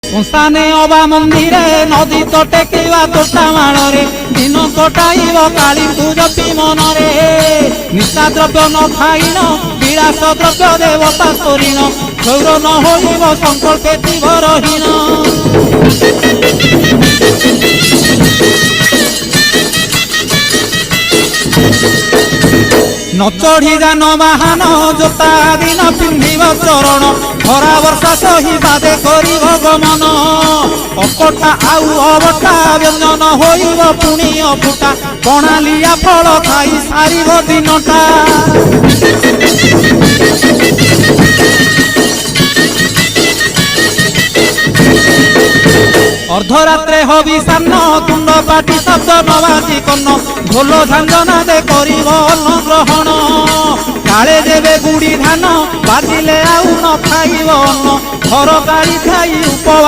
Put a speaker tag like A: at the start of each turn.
A: শ্মশানে অবা মন্দিরে নদী তটে কিবা তোটা মাଳରେ দিন কটাইব কালীଙ୍କୁ ଜପି ମନରେ ନିଶା ଦ୍ରବ୍ୟ ନ ଖାଇନ ବିଳାସ ଦ୍ରବ୍ୟ ଦେବତା କରିନ ଗୌର ନ ହୋଇବ ସଂକଳ୍ପେ ଥିବ ରହିନ न चढ़ी जान बाहन जोता दिन पिंधिब चरण खरा वर्षा सही बादे करिब गमन अकटा आउ अबटा व्यंजन होइब पुणी अफुटा कणालिया फल खाई सारिब दिनटा अर्धरात्रे हबि सान्न तुंड पाटी शब्द नबाजी कन्न ढोल झांझना दे करिब अन्न ग्रहण काले देवे गुड़ी धान बाजिले आउ न खाइब अन्न घर गाड़ी खाई उपवास